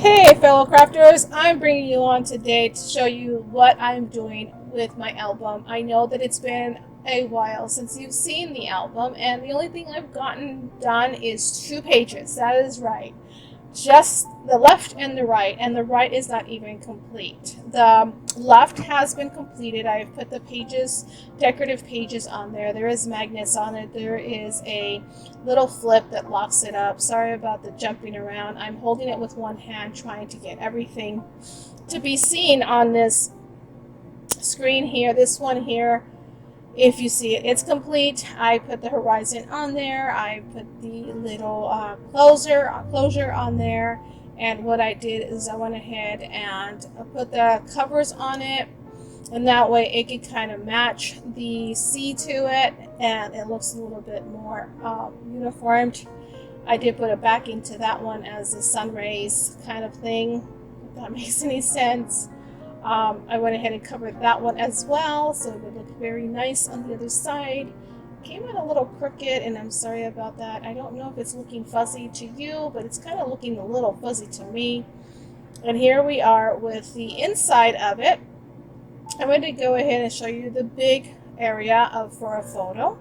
Hey fellow crafters, I'm bringing you on today to show you what I'm doing with my album. I know that it's been a while since you've seen the album, and the only thing I've gotten done is 2 pages. That is right. Just the left and the right is not even complete. The left has been completed. I've put the pages, decorative pages on there. There is magnets on it. There is a little flip that locks it up. Sorry about the jumping around. I'm holding it with one hand trying to get everything to be seen on this screen here. This one here, if you see it, it's complete. I put the horizon on there. I put the little closure on there. And what I did is I went ahead and put the covers on it. And that way it can kind of match the sea to it. And it looks a little bit more uniformed. I did put a backing to that one as a sun rays kind of thing, if that makes any sense. I went ahead and covered that one as well, so it would look very nice on the other side. Came out a little crooked, and I'm sorry about that. I don't know if it's looking fuzzy to you, but it's kind of looking a little fuzzy to me. And here we are with the inside of it. I'm going to go ahead and show you the big area for a photo.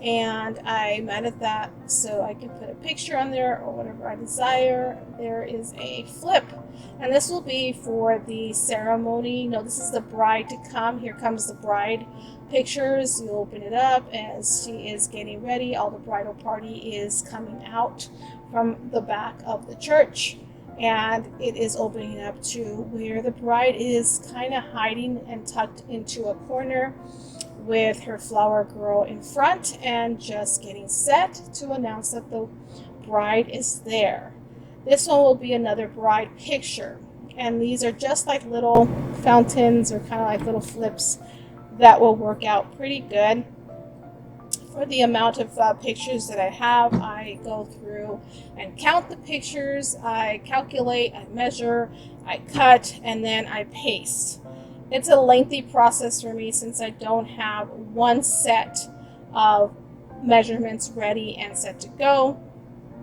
And I mounted that so I can put a picture on there or whatever I desire. There is a flip, and this will be for the ceremony. No, this is the bride to come. Here comes the bride pictures. You open it up as she is getting ready. All the bridal party is coming out from the back of the church, and it is opening up to where the bride is kind of hiding and tucked into a corner with her flower girl in front and just getting set to announce that the bride is there. This one will be another bride picture, and these are just like little fountains or kind of like little flips that will work out pretty good. For the amount of pictures that I have, I go through and count the pictures, I calculate, I measure, I cut, and then I paste. It's a lengthy process for me since I don't have one set of measurements ready and set to go.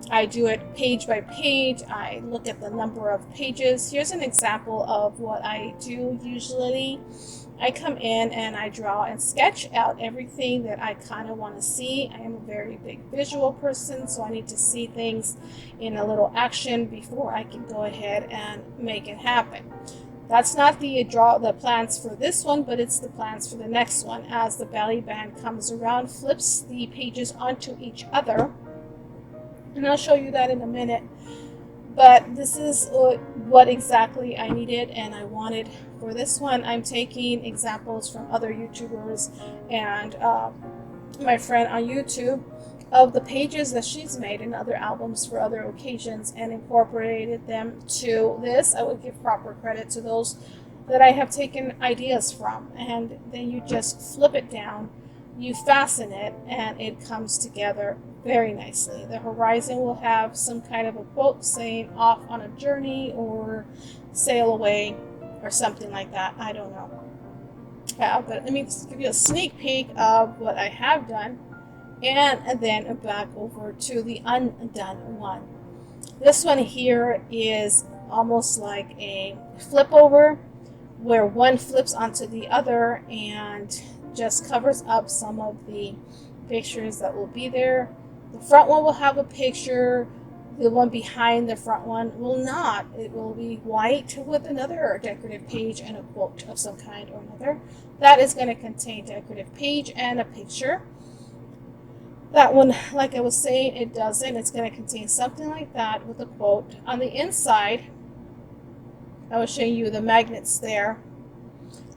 I do it page by page. I look at the number of pages. Here's an example of what I do usually. I come in and I draw and sketch out everything that I kind of want to see. I am a very big visual person, so I need to see things in a little action before I can go ahead and make it happen. That's not the plans for this one, but it's the plans for the next one. As the belly band comes around, flips the pages onto each other, and I'll show you that in a minute. But this is what exactly I needed and I wanted for this one. I'm taking examples from other YouTubers and my friend on YouTube of the pages that she's made in other albums for other occasions and incorporated them to this. I would give proper credit to those that I have taken ideas from. And then you just flip it down, you fasten it, and it comes together very nicely. The horizon will have some kind of a quote saying off on a journey or sail away or something like that. I don't know. But let me just give you a sneak peek of what I have done. And then back over to the undone one. This one here is almost like a flip over where one flips onto the other and just covers up some of the pictures that will be there. The front one will have a picture. The one behind the front one will not. It will be white with another decorative page and a quote of some kind or another. That is going to contain decorative page and a picture. That one, like I was saying, it doesn't. It's going to contain something like that with a quote. On the inside, I was showing you the magnets there.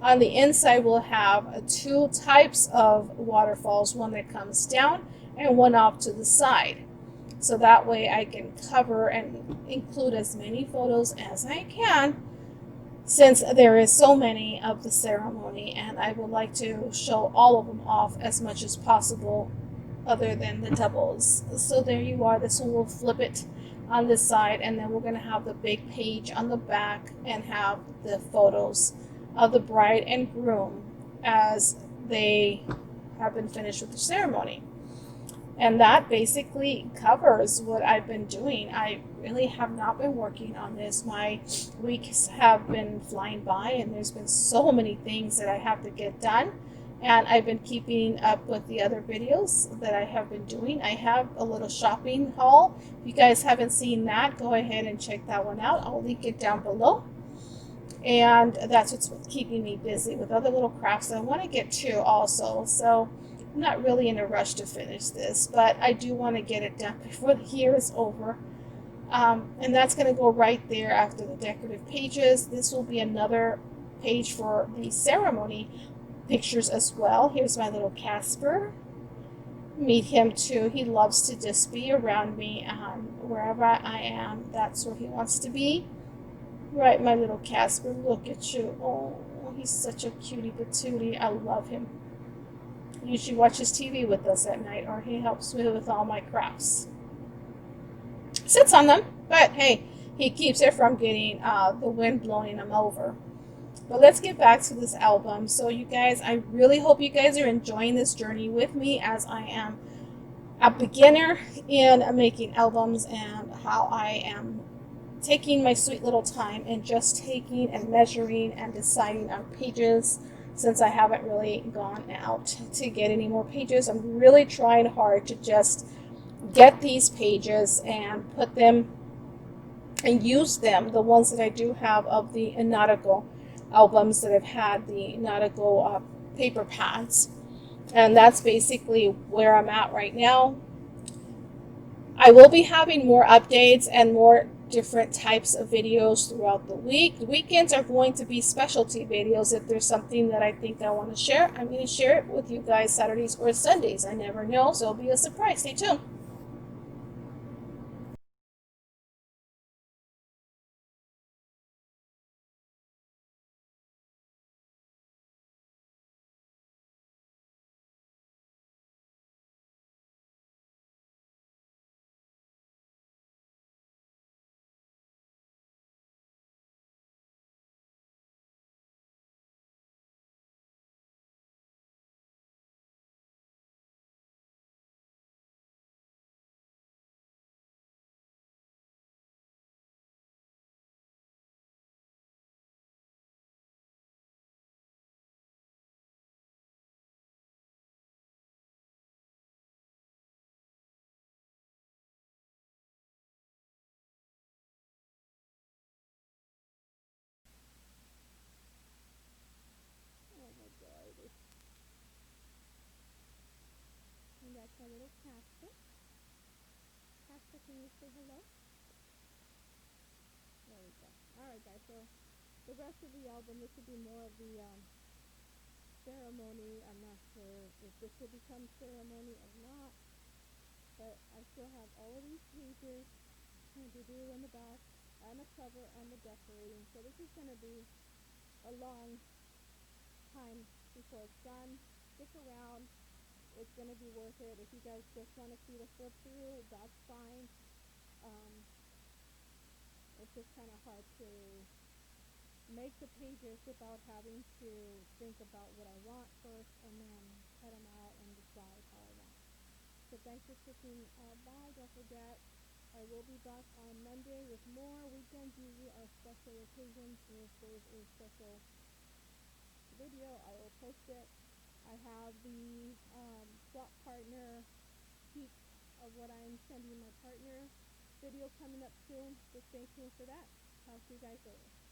On the inside, we'll have 2 types of waterfalls, one that comes down and one off to the side. So that way I can cover and include as many photos as I can, since there is so many of the ceremony, and I would like to show all of them off as much as possible other than the doubles. So there you are. This one will flip it on this side, and then we're going to have the big page on the back and have the photos of the bride and groom as they have been finished with the ceremony. And that basically covers what I've been doing. I really have not been working on this. My weeks have been flying by, and there's been so many things that I have to get done. And I've been keeping up with the other videos that I have been doing. I have a little shopping haul. If you guys haven't seen that, go ahead and check that one out. I'll link it down below. And that's what's keeping me busy with other little crafts that I want to get to also. So I'm not really in a rush to finish this, but I do want to get it done before the year is over. And that's going to go right there after the decorative pages. This will be another page for the ceremony pictures as well. Here's my little Casper. Meet him too. He loves to just be around me. Wherever I am, that's where he wants to be. Right, my little Casper, look at you. Oh, he's such a cutie patootie. I love him. He usually watches TV with us at night, or he helps me with all my crafts. Sits on them, but hey, he keeps it from getting the wind blowing him over. But let's get back to this album. So you guys, I really hope you guys are enjoying this journey with me, as I am a beginner in making albums, and how I am taking my sweet little time and just taking and measuring and deciding on pages, since I haven't really gone out to get any more pages. I'm really trying hard to just get these pages and put them and use them, the ones that I do have of the nautical albums that I've had, the nautical paper pads. And that's basically where I'm at right now. I will be having more updates and more different types of videos throughout the week. The weekends are going to be specialty videos. If there's something that I think I want to share, I'm going to share it with you guys Saturdays or Sundays. I never know, so it'll be a surprise. Stay tuned. Oh my god. And that's our little Casper. Casper, can you say hello? There we go. Alright guys, so the rest of the album, this will be more of the ceremony. I'm not sure if this will become ceremony or not, but I still have all of these pages to do in the back, and the cover, and the decorating. So this is going to be a long time before it's done. Stick around. It's going to be worth it. If you guys just want to see the flip through, that's fine. Um, it's just kind of hard to make the pages without having to think about what I want first, and then cut them out and decide how I want. So thanks for sticking by. Don't forget, I will be back on Monday with more. Weekends usually are special occasions. If there's a special video, I will post it. I have the swap partner peek of what I'm sending my partner video coming up soon, so stay tuned for that. Talk to you guys later.